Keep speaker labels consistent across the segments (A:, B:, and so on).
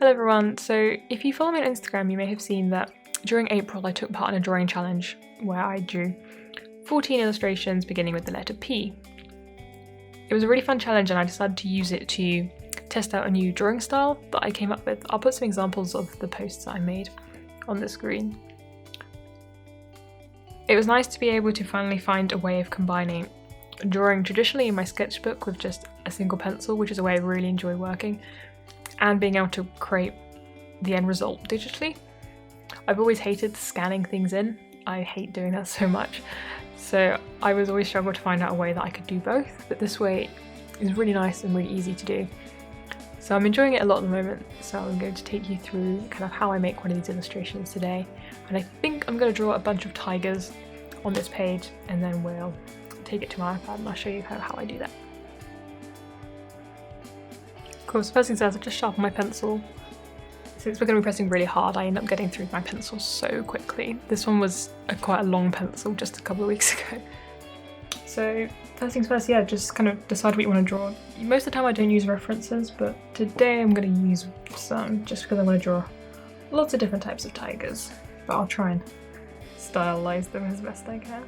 A: Hello everyone, so if you follow me on Instagram you may have seen that during April I took part in a drawing challenge where I drew 14 illustrations beginning with the letter P. It was a really fun challenge and I decided to use it to test out a new drawing style that I came up with. I'll put some examples of the posts that I made on the screen. It was nice to be able to finally find a way of combining drawing traditionally in my sketchbook with just a single pencil, which is a way I really enjoy working, and being able to create the end result digitally. I've always hated scanning things in. I hate doing that so much. So I was always struggled to find out a way that I could do both, but this way is really nice and really easy to do. So I'm enjoying it a lot at the moment, so I'm going to take you through kind of how I make one of these illustrations today. And I think I'm going to draw a bunch of tigers on this page and then we'll take it to my iPad and I'll show you kind of how I do that. Of course, first things first, I just sharpen my pencil. Since we're going to be pressing really hard, I end up getting through my pencil so quickly. This one was quite a long pencil just a couple of weeks ago. So first things first, yeah, just kind of decide what you want to draw. Most of the time I don't use references, but today I'm going to use some just because I want to draw lots of different types of tigers. But I'll try and stylize them as best I can.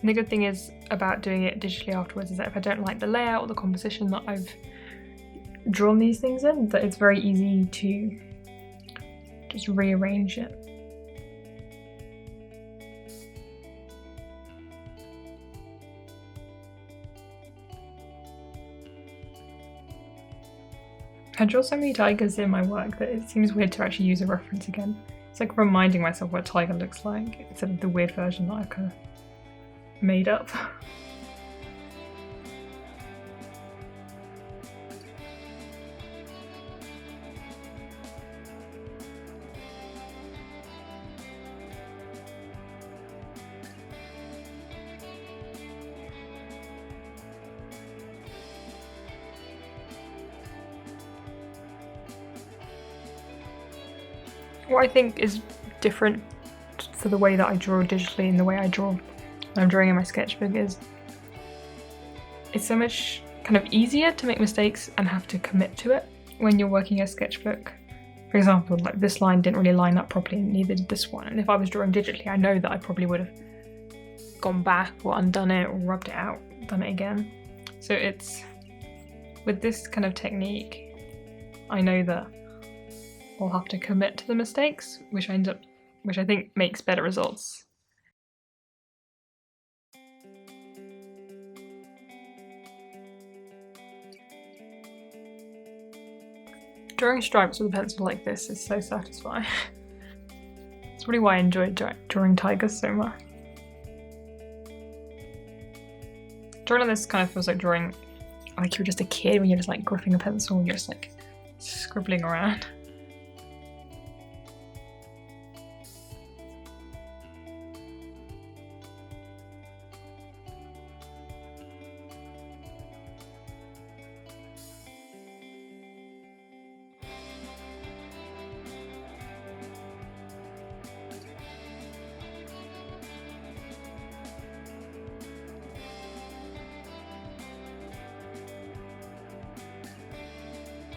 A: And the good thing is about doing it digitally afterwards is that if I don't like the layout or the composition that I've drawn these things in, that it's very easy to just rearrange it. I draw so many tigers in my work that it seems weird to actually use a reference again. It's like reminding myself what a tiger looks like instead of the weird version that I've kind of made up. What I think is different for the way that I draw digitally and the way I draw when I'm drawing in my sketchbook is it's so much kind of easier to make mistakes and have to commit to it when you're working a sketchbook. For example, like this line didn't really line up properly and neither did this one, and if I was drawing digitally I know that I probably would have gone back or undone it or rubbed it out, done it again. So it's with this kind of technique I know that I'll have to commit to the mistakes, which I think makes better results. Drawing stripes with a pencil like this is so satisfying. It's really why I enjoy drawing tigers so much. Drawing on this kind of feels like drawing like you're just a kid when you're just like gripping a pencil and you're just like scribbling around.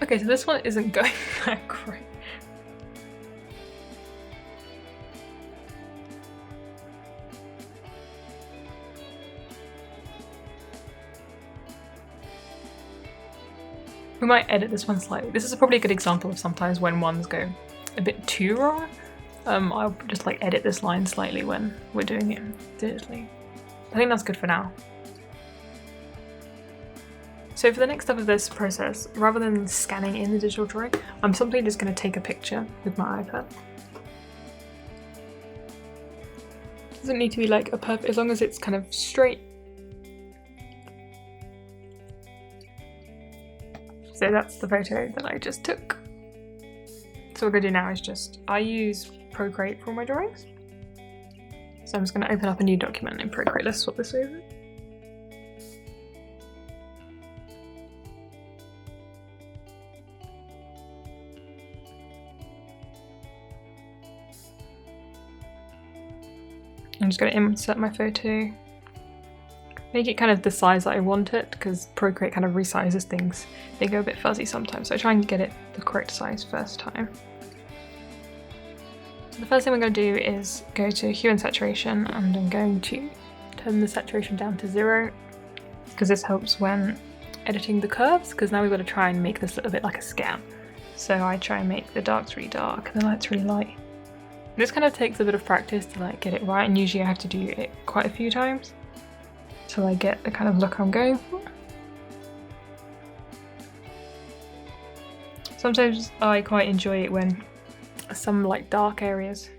A: Okay, so this one isn't going that great. We might edit this one slightly. This is probably a good example of sometimes when ones go a bit too wrong. I'll just like edit this line slightly when we're doing it digitally. I think that's good for now. So for the next step of this process, rather than scanning in the digital drawing, I'm simply just going to take a picture with my iPad. It doesn't need to be like a perfect, as long as it's kind of straight. So that's the photo that I just took. So what we're going to do now is I use Procreate for all my drawings. So I'm just going to open up a new document in Procreate. Let's swap this over. I'm just going to insert my photo, make it kind of the size that I want it, because Procreate kind of resizes things. They go a bit fuzzy sometimes, so I try and get it the correct size first time. So the first thing we're going to do is go to hue and saturation, and I'm going to turn the saturation down to 0, because this helps when editing the curves, because now we've got to try and make this a little bit like a scan. So I try and make the darks really dark and the lights really light. This kind of takes a bit of practice to like get it right, and usually I have to do it quite a few times till I get the kind of look I'm going for. Sometimes I quite enjoy it when some like dark areas,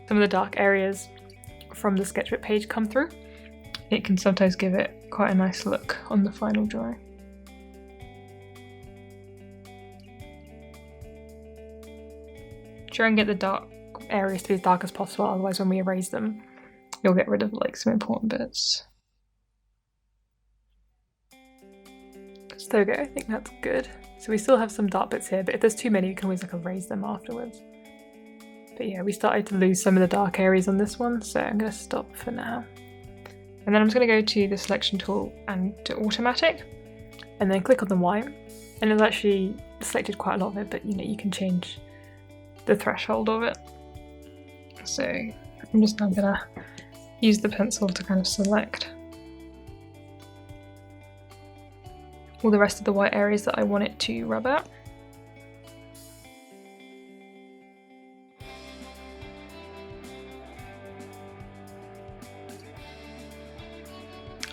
A: some of the dark areas from the sketchbook page come through. It can sometimes give it quite a nice look on the final drawing. Try and get the dark areas to be as dark as possible, otherwise when we erase them you'll get rid of like some important bits. So there we go, I think that's good. So we still have some dark bits here, but if there's too many we can always like erase them afterwards. But yeah, we started to lose some of the dark areas on this one, so I'm going to stop for now. And then I'm just going to go to the selection tool and to automatic, and then click on the white, and it's actually selected quite a lot of it, but you know, you can change the threshold of it. So I'm just now going to use the pencil to kind of select all the rest of the white areas that I want it to rub out.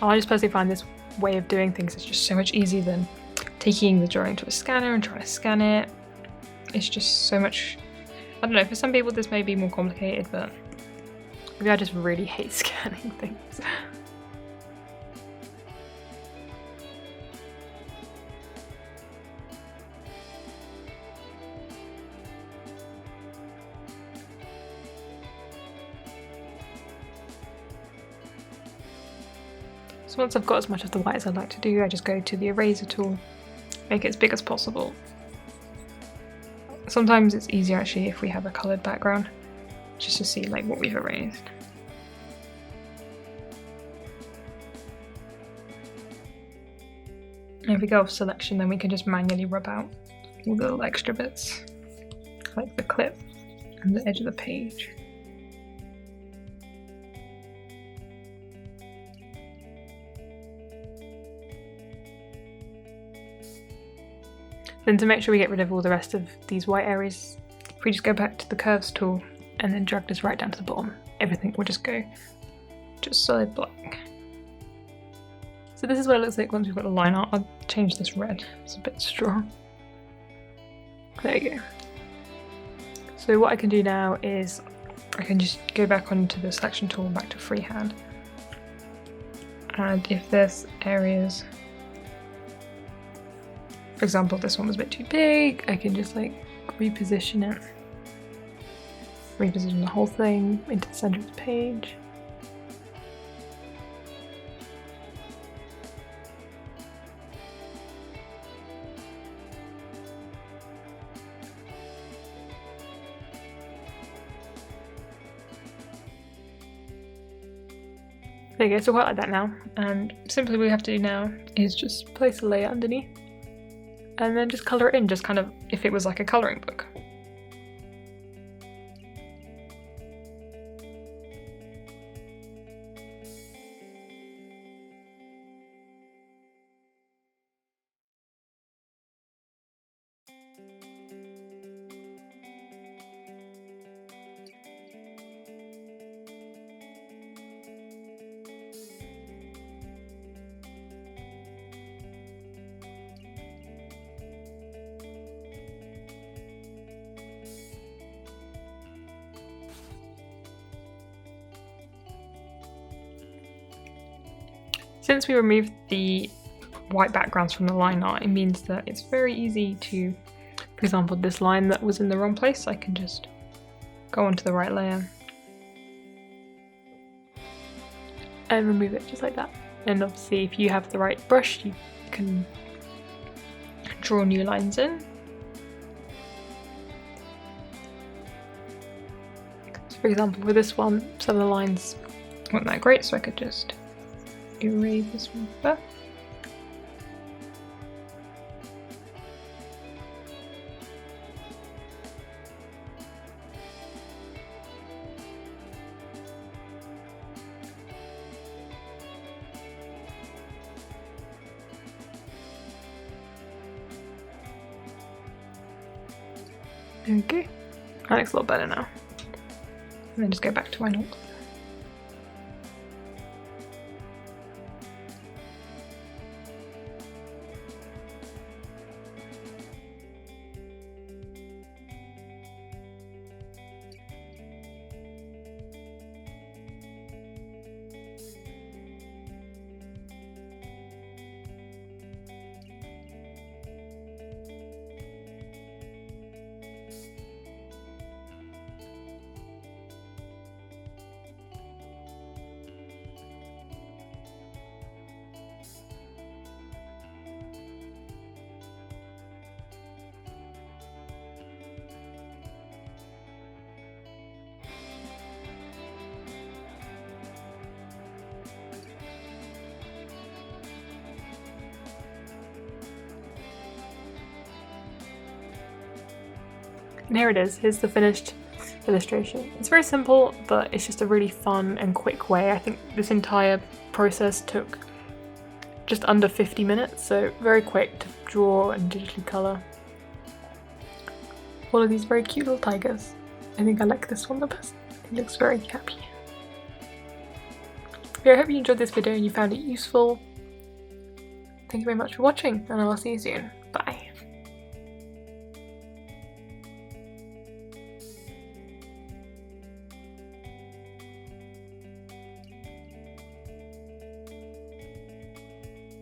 A: I just personally find this way of doing things is just so much easier than taking the drawing to a scanner and trying to scan it. It's just so much, I don't know, for some people this may be more complicated, but maybe I just really hate scanning things. So once I've got as much of the white as I'd like to do, I just go to the eraser tool, make it as big as possible. Sometimes it's easier actually if we have a coloured background, just to see like what we've erased. And if we go off selection, then we can just manually rub out all the little extra bits, like the clip and the edge of the page. Then to make sure we get rid of all the rest of these white areas, if we just go back to the curves tool and then drag this right down to the bottom, everything will just go just solid black. So this is what it looks like once we've got the line art. I'll change this red, it's a bit strong. There you go. So what I can do now is I can just go back onto the selection tool and back to freehand. And if there's areas, for example, this one was a bit too big, I can just like reposition it. Reposition the whole thing into the center of the page. There you go, so quite like that now. And simply what we have to do now is just place a layer underneath and then just colour it in, just kind of if it was like a colouring book. Since we removed the white backgrounds from the line art, it means that it's very easy to, for example, this line that was in the wrong place, I can just go onto the right layer and remove it just like that. And obviously if you have the right brush, you can draw new lines in. So for example, with this one, some of the lines weren't that great, so I could just erase this one first. Okay, that looks a lot better now. And then just go back to my notes. And here it is, here's the finished illustration. It's very simple, but it's just a really fun and quick way. I think this entire process took just under 50 minutes, so very quick to draw and digitally colour all of these very cute little tigers. I think I like this one the best. It looks very happy. Yeah, I hope you enjoyed this video and you found it useful. Thank you very much for watching, and I will see you soon.